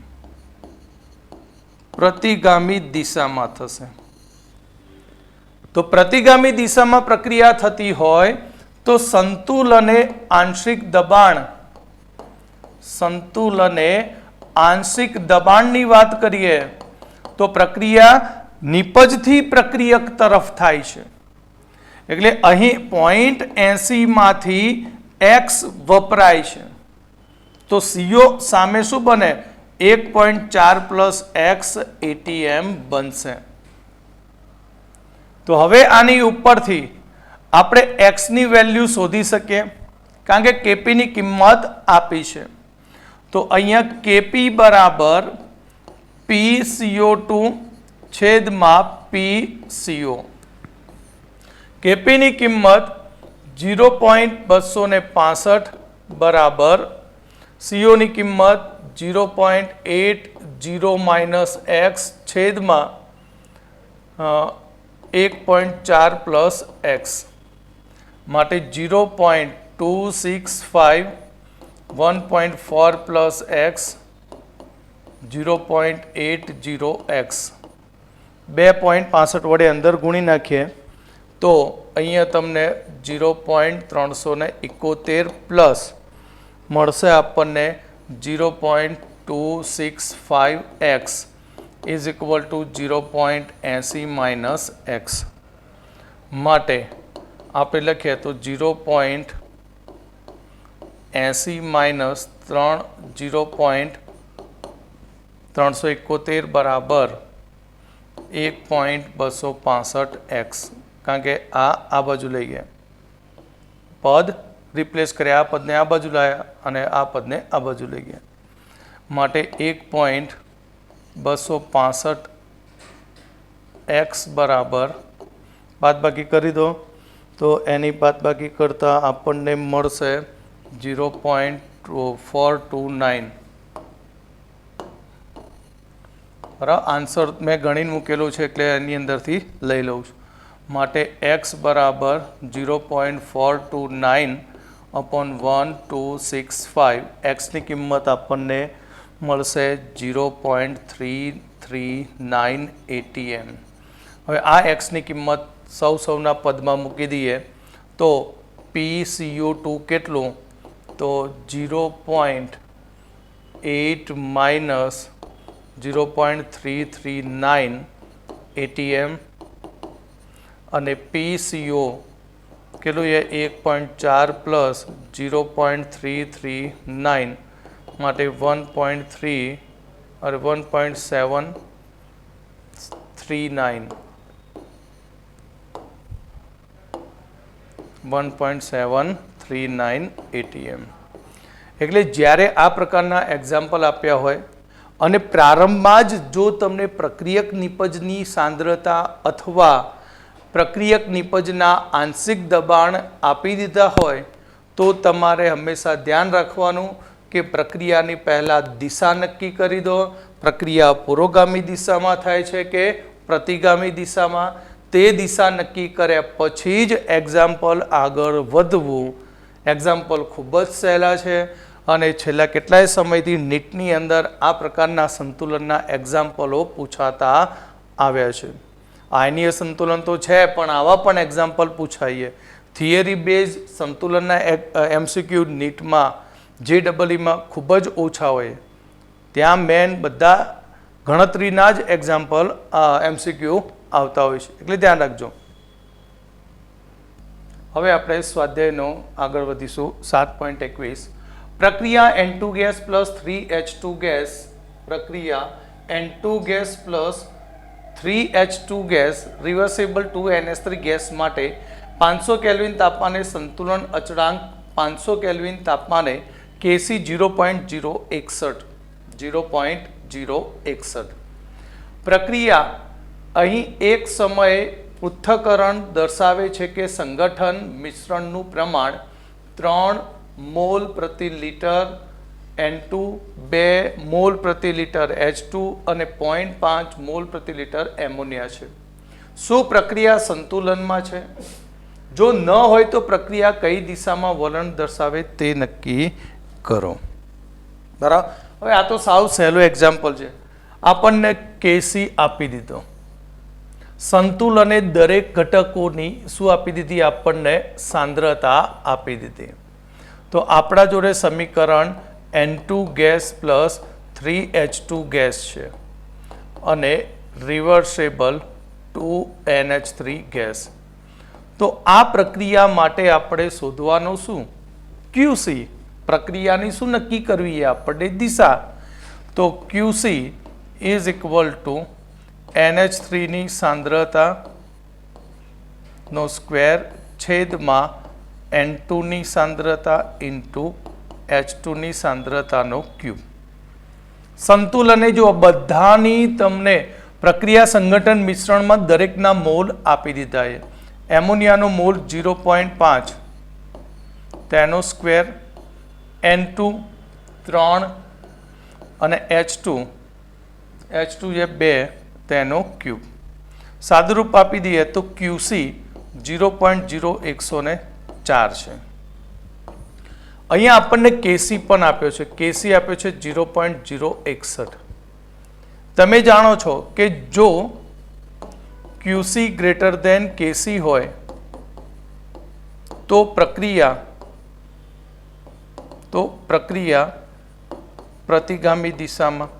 પ્રતિગામી દિશામાં થશે. તો પ્રતિગામી દિશામાં પ્રક્રિયા થતી હોય તો સંતુલને આંશિક દબાણ, સંતુલને આંશિક દબાણની વાત કરીએ તો પ્રક્રિયા નિપજથી પ્રક્રિયક તરફ થાય છે. એટલે અહીં 0.80 માંથી x વપરાય છે તો CO સામે શું બને? 1.4 પ્લસ x ATM બનશે. તો હવે આની ઉપરથી આપણે x ની વેલ્યુ શોધી શકીએ કારણ કે KP ની કિંમત આપી છે. તો અહીંયા KP બરાબર PCO2 છેદમાં PCO. KP ની કિંમત 0.265 બરાબર CO ની કિંમત 0.80 માઇનસ x છેદમાં 1.4 પ્લસ x માટે 0.265 1.4 પ્લસ x 0.80x 2.65 વડે અંદર ગુણી નાખીએ તો અહીંયા તમને 0.371 પ્લસ મળશે આપણને 0.265x is equal two 0.80 minus x. માટે આપણે લખીએ તો 0.80 માઇનસ 0.371 બરાબર 1.265x. કારણ કે આ બાજુ લઈ ગયા, પદ રિપ્લેસ કર્યા, આ પદને આ બાજુ લાવ્યા અને આ પદને આ બાજુ લઈ ગયા માટે 1.265x બરાબર બાદબાકી કરી દો તો એની બાદબાકી કરતાં આપણને મળશે 0.429. બરાબર, આન્સર મેં ગણીને મૂકેલું છે એટલે એની અંદરથી લઈ લઉં છું. માટે x બરાબર 0.429 અપોન 1265. એક્સની કિંમત આપણને મળશે 0.339 ATM. હવે આ એક્સની કિંમત સૌના પદમાં મૂકી દઈએ તો PCO2 કેટલું? તો 0.8 માઇનસ 0.339 ATM અને PCO કેટલું છે? 1.4 પ્લસ 0.339 માટે 1.3 અને 1.739 ATM. એટલે જ્યારે આ પ્રકારના એક્ઝામ્પલ આપ્યા હોય અને પ્રારંભમાં જ જો તમને પ્રક્રિયક નિપજની સાંદ્રતા અથવા પ્રક્રિયક નિપજના આંશિક દબાણ આપી દીધા હોય તો તમારે હંમેશા ધ્યાન રાખવાનું કે પ્રક્રિયાની પહેલાં દિશા નક્કી કરી દો. પ્રક્રિયા પુરોગામી દિશામાં થાય છે કે પ્રતિગામી દિશામાં, તે દિશા નક્કી કર્યા પછી જ એક્ઝામ્પલ આગળ વધવું. એક્ઝામ્પલ ખૂબ જ સહેલા છે અને છેલ્લા કેટલાય સમયથી નીટની અંદર આ પ્રકારના સંતુલનના એક્ઝામ્પલો પૂછાતા આવ્યા છે. આયનીય સંતુલન તો છે પણ આવા પણ એક્ઝામ્પલ પૂછાઈએ. થિયરી બેઝ સંતુલનના એમસીક્યુ નીટમાં JEEમાં ખૂબ જ ઓછા હોય. ત્યાં મેન બધા ગણતરીના જ એક્ઝામ્પલ એમસીક્યુ આવતા હોય છે, એટલે ધ્યાન રાખજો. હવે આપણે સ્વાધ્યાયનો આગળ વધીશું. 7.21 પ્રક્રિયા N2 gas plus 3H2 gas પ્રક્રિયા N2 gas plus 3H2 gas reversible 2NH3 gas માટે 500 કેલ્વિન તાપમાને સંતુલન અચળાંક 500 કેલ્વિન તાપમાને Kc 0.061 પ્રક્રિયા અહીં એક સમયે પૃથ્થકરણ દર્શાવે છે કે સંગઠન મિશ્રણનું પ્રમાણ 3 મોલ પ્રતિ લિટર N2, 2 મોલ પ્રતિ લિટર H2 અને 0.5 મોલ પ્રતિ લિટર એમોનિયા છે. શું પ્રક્રિયા સંતુલનમાં છે? જો ન હોય તો પ્રક્રિયા કઈ દિશામાં વલણ દર્શાવે તે નક્કી કરો. બરાબર. હવે આ તો સાવ સહેલો એક્ઝામ્પલ છે. આપણને Kc આપી દીધો, સંતુલને દરેક ઘટકોની શું આપી દીધી? આપણને સાંદ્રતા આપી દીધી. તો આપણા જોડે સમીકરણ N2 gas plus 3H2 gas છે અને રિવર્સેબલ 2NH3 ગેસ. તો આ પ્રક્રિયા માટે આપણે શોધવાનું શું? QC. પ્રક્રિયાની શું નક્કી કરવી? આપણે દિશા. તો QC is equal two NH3 ની સાંદ્રતા નો સ્ક્વેર છેદમાં N2 ની સાંદ્રતા ઇન્ટુ H2 ની સાંદ્રતાનો ક્યુબ. સંતુલને જો બધાની તમને પ્રક્રિયા સંગઠન મિશ્રણમાં દરેકના મોલ આપી દીધા છે. એમોનિયાનો મોલ 0.5, તેનો સ્ક્વેર, N2 3 અને H2 જે 2 તેનો ક્યુબ. સાદુરૂપ આપી દઈએ તો QC 0.0104 છે. અહીંયા આપણને Kc પણ આપ્યો છે. Kc આપ્યો છે 0.061. તમે જાણો છો કે જો QC ગ્રેટર ધેન Kc હોય તો પ્રક્રિયા પ્રતિગામી દિશામાં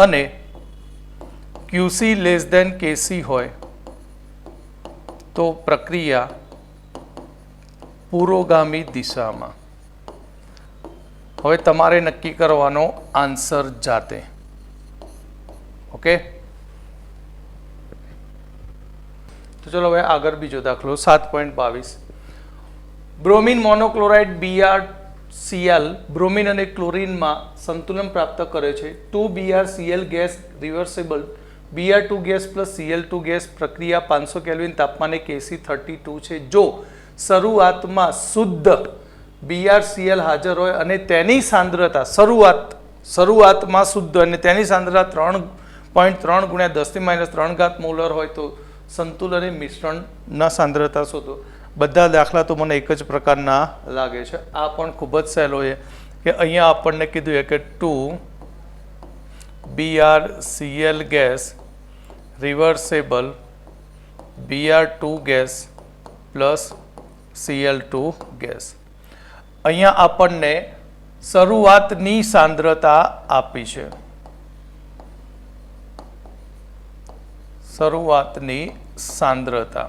અને QC લેસ ધેન Kc હોય તો પ્રક્રિયા પુરોગામી દિશામાં. હવે તમારે નક્કી કરવાનો આન્સર જાતે. ઓકે, તો ચલો હવે આગળ બીજો દાખલો 7.22 બ્રોમિન મોનોક્લોરાઇડ BrCl બ્રોમિન અને ક્લોરીનમાં સંતુલન પ્રાપ્ત કરે છે. 2BrCl gas reversible Br2 gas plus Cl2 gas પ્રક્રિયા 500 કેલ્વિન તાપમાને Kc 32 છે. જો શરૂઆતમાં શુદ્ધ BrCl હાજર હોય અને તેની સાંદ્રતા શરૂઆતમાં શુદ્ધ અને તેની સાંદ્રતા 3.3 ગુણ્યા 10⁻³ મોલર હોય તો સંતુલન મિશ્રણના સાંદ્રતા શોધો. બધા દાખલા તો મને એક જ પ્રકારના લાગે છે. આ પણ ખૂબ જ સહેલો છે કે અહીંયા આપણને કીધું કે 2BrCl gas reversible Br2 gas plus Cl2 gas. અહીંયા આપણને શરૂઆતની સાંદ્રતા આપી છે. શરૂઆતની સાંદ્રતા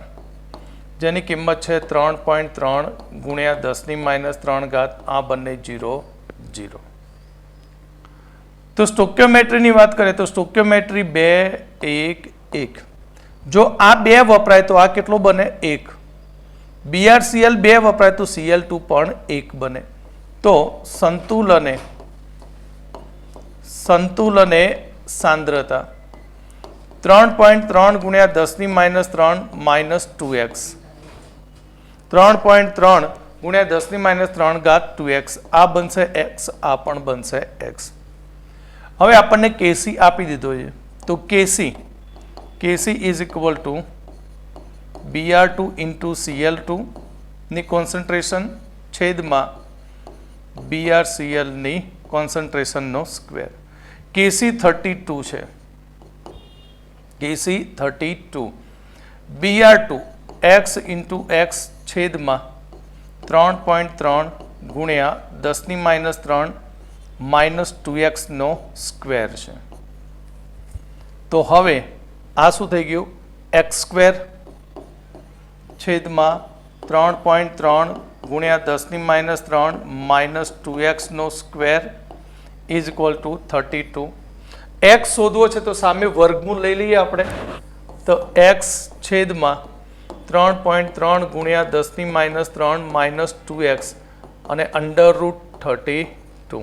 જેની કિંમત છે 3.3 ગુણ્યા 10⁻³ આ બંને 0 0. તો સ્ટોક્યોમેટ્રીની વાત કરીએ તો સ્ટોક્યોમેટ્રી 2 1 1. જો આ 2 વપરાય તો આ કેટલો બને? 1. BrCl 2 વપરાય તો Cl2 પણ 1 બને. તો સંતુલને સાંદ્રતા 3.3 ગુણ્યા 10⁻³ - 2x 3.3 ગુણ્યા 10⁻³ ઘાત 2x આ બનશે x, આ પણ બનશે x. હવે આપણને Kc આપી દીધો છે તો Kc is equal two Br2 into Cl2 ની કોન્સન્ટ્રેશન છેદમાં BrCl ની કોન્સન્ટ્રેશનનો સ્ક્વેર. Kc 32 છે, Kc 32, Br2 x into x છેદમાં 3.3 ગુણ્યા 10⁻³ - 2x નો સ્ક્વેર છે. તો હવે આ શું થઈ ગયું? x² છેદમાં 3.3 ગુણ્યા 10⁻³ - 2x નો square is equal to 32. x શોધવો છે તો સામે વર્ગમૂળ લઈ લઈએ આપણે. તો x છેદમાં 3.3 ગુણ્યા 10⁻³ - 2x અને √32.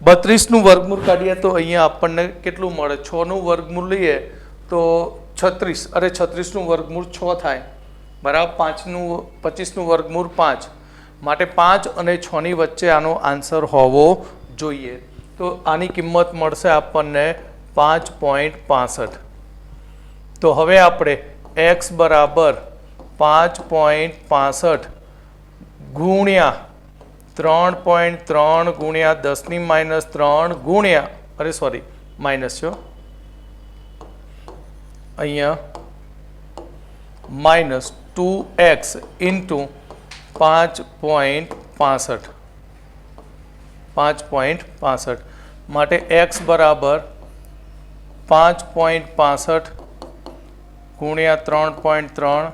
32નું વર્ગમૂળ કાઢીએ તો અહીંયા આપણને કેટલું મળે? 6નું વર્ગમૂળ લઈએ તો 36, અરે 36નું વર્ગમૂળ 6 થાય બરાબર. 25નું વર્ગમૂળ 5, માટે 5 અને 6ની વચ્ચે આનો આન્સર હોવો જોઈએ. તો આની કિંમત મળશે આપણને 5.65. તો હવે આપણે x બરાબર 5.65 ગુણ્યા 3.3 ગુણ્યા 10⁻³ ગુણ્યા, અરે સોરી માઇનસ છો અહીંયા, -2x ઇન્ટુ 5.65 માટે x બરાબર 5.65 ગુણ્યા 3.3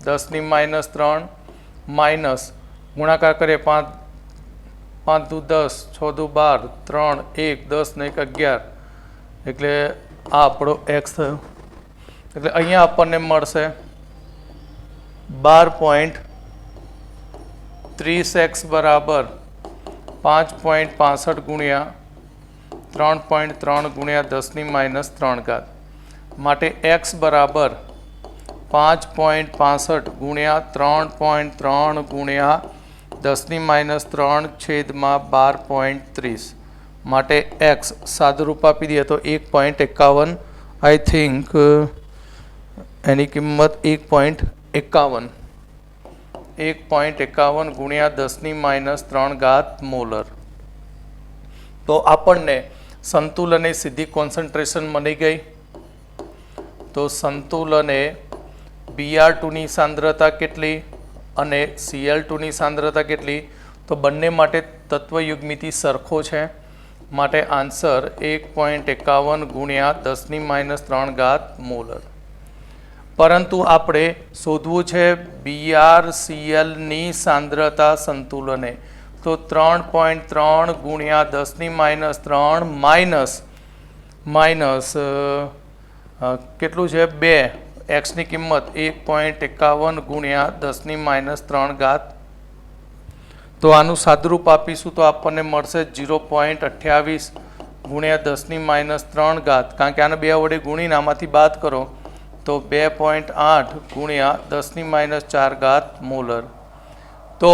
10⁻³ માઇનસ ગુણાકાર કરીએ 5 5 દુ 10, 6 દુ 12, 3 1 10 ને 1 11, એટલે આ આપણો x થયો. એટલે અહીંયા આપણને મળશે 12.30x બરાબર 5.65 ગુણ્યા 3.3 ગુણ્યા 10⁻³ માટે x બરાબર 5.65 ગુણ્યા 3.3 ગુણ્યા 10⁻³ છેદમાં 12.30 માટે x સાદુરૂપ આપી દઈએ તો 1.51. આઈ થિંક એની કિંમત 1.51 ગુણ્યા 10⁻³ મોલર. તો આપણને સંતુલને સીધી કોન્સન્ટ્રેશન મળી ગઈ. તો સંતુલને Br2 ની સાંદ્રતા કેટલી અને Cl2 ની સાંદ્રતા કેટલી? તો બંને માટે તત્વયુગ્મિતિ સરખો છે, માટે આન્સર 1.51 ગુણ્યા 10⁻³ મોલર. પરંતુ આપણે શોધવું છે BrCl ની સાંદ્રતા સંતુલને. તો 3.3 ગુણ્યા 10⁻³ માઇનસ કેટલું છે 2, x ની કિંમત 1.51 ગુણ્યા 10⁻³ તો આનું સાદુરૂપ આપીશું તો આપણને મળશે 0.28 ગુણ્યા 10⁻³ કારણ કે આને 2 વડે ગુણીને આમાંથી બાદ કરો તો 2.8 ગુણ્યા 10⁻⁴ મોલર. તો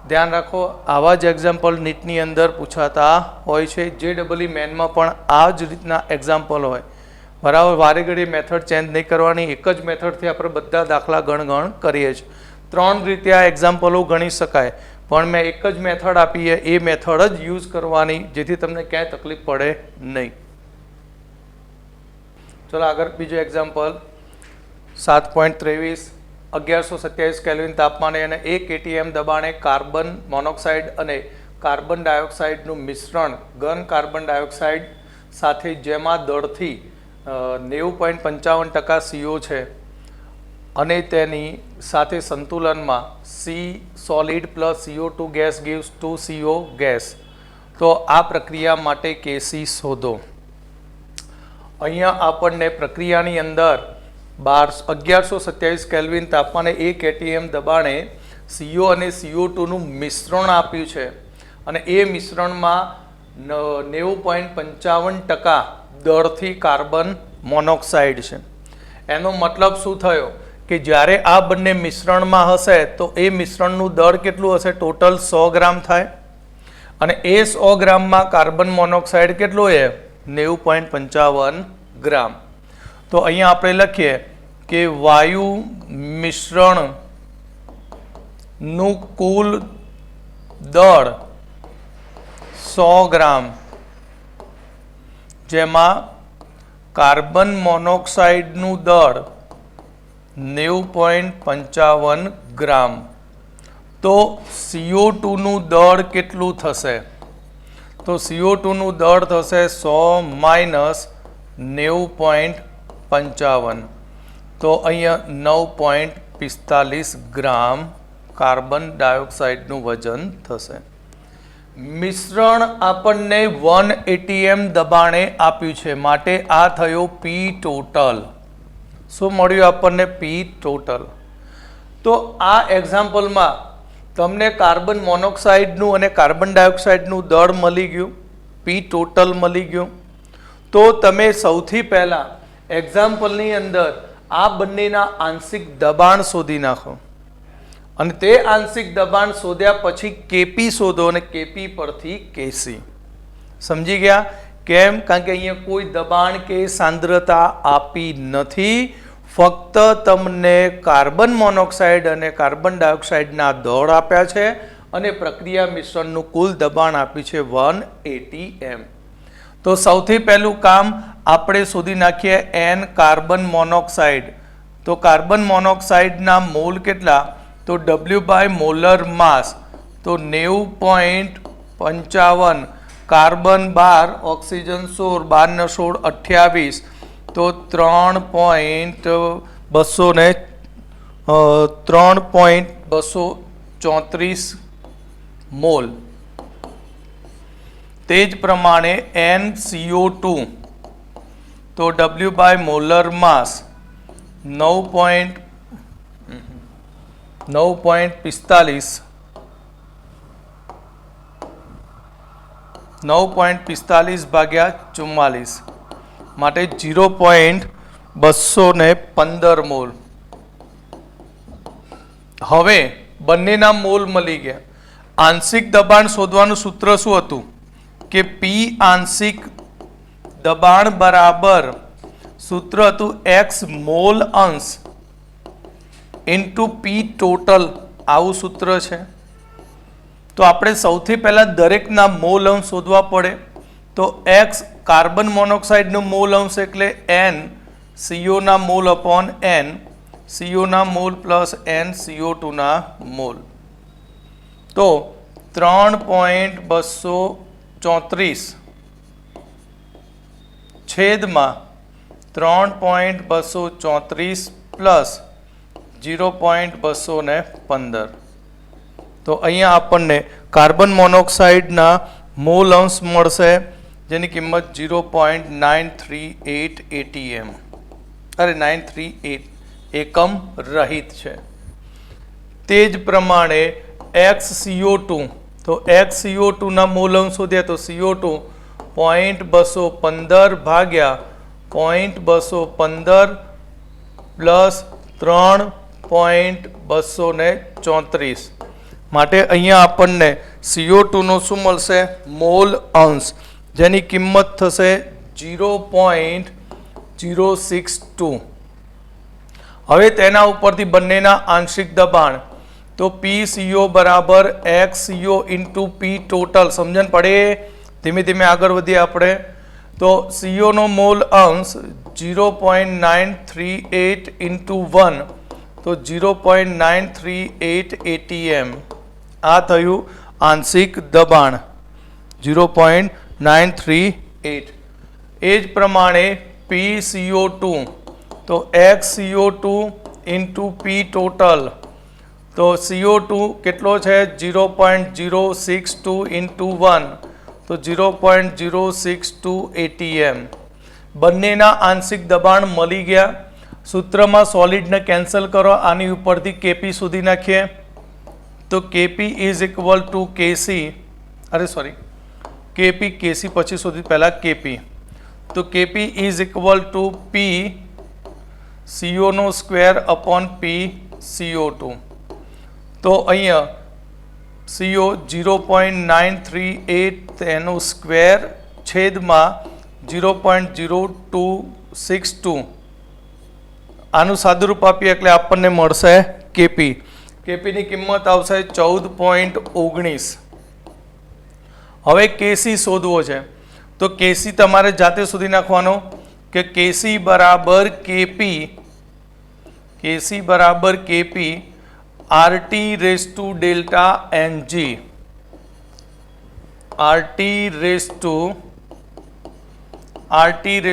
ધ્યાન રાખો, આવા જ એક્ઝામ્પલ નીટની અંદર પૂછાતા હોય છે. JEE મેનમાં પણ આ જ રીતના એક્ઝામ્પલ હોય બરાબર. વારે ઘડી મેથડ ચેન્જ નહીં કરવાની, એક જ મેથડથી આપણે બધા દાખલા ગણ કરીએ છીએ. 3 રીતે આ એક્ઝામ્પલો ગણી શકાય, પણ મેં એક જ મેથડ આપી એ મેથડ જ યુઝ કરવાની, જેથી તમને ક્યાંય તકલીફ પડે નહીં. ચલો આગળ બીજો એક્ઝામ્પલ 7.23. 1127 કેલ્વિન તાપમાને અને 1 atm દબાણે કાર્બન મોનોક્સાઇડ અને કાર્બન ડાયોક્સાઇડનું મિશ્રણ ઘન કાર્બન ડાયોક્સાઇડ સાથે જેમાં દળથી 90.55% CO છે અને તેની સાથે સંતુલનમાં C solid plus CO2 gas gives 2CO gas. તો આ પ્રક્રિયા માટે Kc શોધો. અહીંયા આપણને પ્રક્રિયાની અંદર 1127 કેલ્વિન તાપમાને 1 ATM દબાણે CO અને CO2 નું મિશ્રણ આપ્યું છે અને એ મિશ્રણમાં 90.55% દરથી કાર્બન મોનોક્સાઇડ છે. એનો મતલબ શું થયો કે જ્યારે આ બંને મિશ્રણમાં હશે તો એ મિશ્રણનું દળ કેટલું હશે? ટોટલ 100 ગ્રામ થાય અને એ 100 ગ્રામમાં કાર્બન મોનોક્સાઇડ કેટલું છે? 90.55 ગ્રામ. તો અહીંયા આપણે લખીએ કે વાયુ મિશ્રણનું કુલ દળ 100 ગ્રામ, જેમાં કાર્બન મોનોક્સાઇડનું દળ 90.55 ગ્રામ. તો CO2 નું દળ કેટલું થશે? તો CO2 નું દળ થશે 100 માઇનસ 90.55. તો અહીંયા 9.45 ગ્રામ કાર્બન ડાયોક્સાઇડનું વજન થશે. મિશ્રણ આપણને 1 ATM દબાણે આપ્યું છે, માટે આ થયો P ટોટલ. શું મળ્યું આપણને? P total. તો આ એક્ઝામ્પલમાં તમને કાર્બન મોનોક્સાઇડનું અને કાર્બન ડાયોક્સાઇડનું દળ મળી ગયું, P ટોટલ મળી ગયું. તો તમે સૌથી પહેલાં એક્ઝામ્પલની અંદર આ બંનેના આંશિક દબાણ શોધી નાખો અને તે આંશિક દબાણ શોધ્યા પછી Kp શોધો અને Kp પરથી Kc. સમજી ગયા? કેમ? કારણ કે અહીંયા કોઈ દબાણ કે સાંદ્રતા આપી નથી, ફક્ત તમને કાર્બન મોનોક્સાઇડ અને કાર્બન ડાયોક્સાઇડના દળ આપ્યા છે અને પ્રક્રિયા મિશ્રણનું કુલ દબાણ આપ્યું છે 1 ATM. તો સૌથી પહેલું કામ આપણે શોધી નાખીએ N કાર્બન મોનોક્સાઇડ. તો કાર્બન મોનોક્સાઇડના મોલ કેટલા? તો W બાય મોલર માસ. તો 90.55, કાર્બન 12, ઓક્સિજન 16, 12 ને 16 28, તો 3.234 મોલ. તે જ પ્રમાણે NCO2, તો W બાય મોલર માસ 9.45 ભાગ્યા 44, માટે 0.215 મોલ. હવે બંનેના મોલ મળી ગયા. આંશિક દબાણ શોધવાનું સૂત્ર શું હતું? કે P આંશિક દબાણ બરાબર, સૂત્ર હતું X મોલ અંશ ઇન્ટુ P ટોટલ. આવું સૂત્ર છે. તો આપણે સૌથી પહેલાં દરેકના મોલ અંશ શોધવા પડે. તો X કાર્બન મોનોક્સાઇડનું મોલ અંશ એટલે N CO ના મોલ અપોન N CO ના મોલ પ્લસ N CO2 ના મોલ. તો 3.234 છેદમાં 3.234 પ્લસ 0.215. તો અહીંયા આપણને કાર્બન મોનોક્સાઇડના મોલ અંશ મળશે, જેની કિંમત 0.938 ATM, 938 એકમ રહિત છે. તે જ પ્રમાણે XCO2, તો XCO2 ના મોલ અંશ શોધ્યા. તો CO2 0.215 ભાગ્યા 0.215 પ્લસ 3.234, માટે અહીંયા આપણને CO2 નો શું મળશે? મોલ અંશ, જેની કિંમત થશે 0.062. હવે તેના ઉપરથી બંનેના આંશિક દબાણ. તો PCO બરાબર XCO ઇન્ટુ P ટોટલ. સમજણ પડે? ધીમે ધીમે આગળ વધીએ આપણે. તો CO નો મોલ અંશ 0.938 ઇન્ટુ 1, તો 0.938 ATM. આ થયું આંશિક દબાણ 0.938. એ જ પ્રમાણે PCO2, તો XCO2 ઇન્ટુ P ટોટલ. તો CO2 કેટલો છે? 0.062 ઇન્ટુ 1, તો 0.062 ATM. બંનેના આંશિક દબાણ મળી ગયા. સૂત્રમાં સોલિડને કેન્સલ કરો, આની ઉપરથી કેપી સુધી નાખીએ તો KP is equal to KC, અરે સોરી કેપી કેસી પછી સુધી પહેલાં કેપી, તો KP is equal to P સીઓનો સ્ક્વેર અપોન પી CO2. તો અહીંયા CO 0.938 તેનું સ્ક્વેર છેદમાં 0.0262, આનું સાદુરૂપ આપીએ એટલે આપણને મળશે કેપી. કેપીની કિંમત આવશે 14.19. હવે કેસી શોધવો છે તો કેસી તમારે જાતે શોધી નાખવાનો કે કેસી બરાબર કેપી, કેસી બરાબર KP RT raise to delta NG, RT raise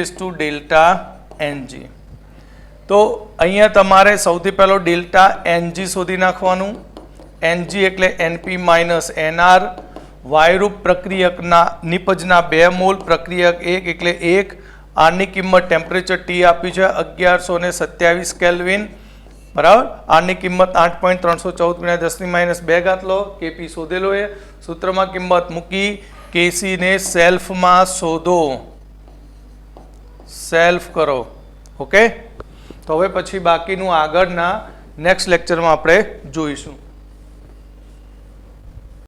to delta NG. તો અહીંયા તમારે સૌથી પહેલો ડેલ્ટા એનજી શોધી નાખવાનું. એનજી એટલે એનપી માઇનસ એનઆર. વાયુરૂપ પ્રક્રિયકના નિપજના 2 મોલ, પ્રક્રિયક 1 એટલે 1. આરની કિંમત ટેમ્પરેચર ટી આપ્યું છે 1127 કેલ્વિન, બરાબર. આરની કિંમત 8.314 × 10 - 2 લો. કેપી શોધેલો એ સૂત્રમાં કિંમત મૂકી કેસીને સેલ્ફમાં શોધો, સેલ્ફ કરો. ઓકે, તો હવે પછી બાકીનું આગળના નેક્સ્ટ લેક્ચરમાં આપણે જોઈશું.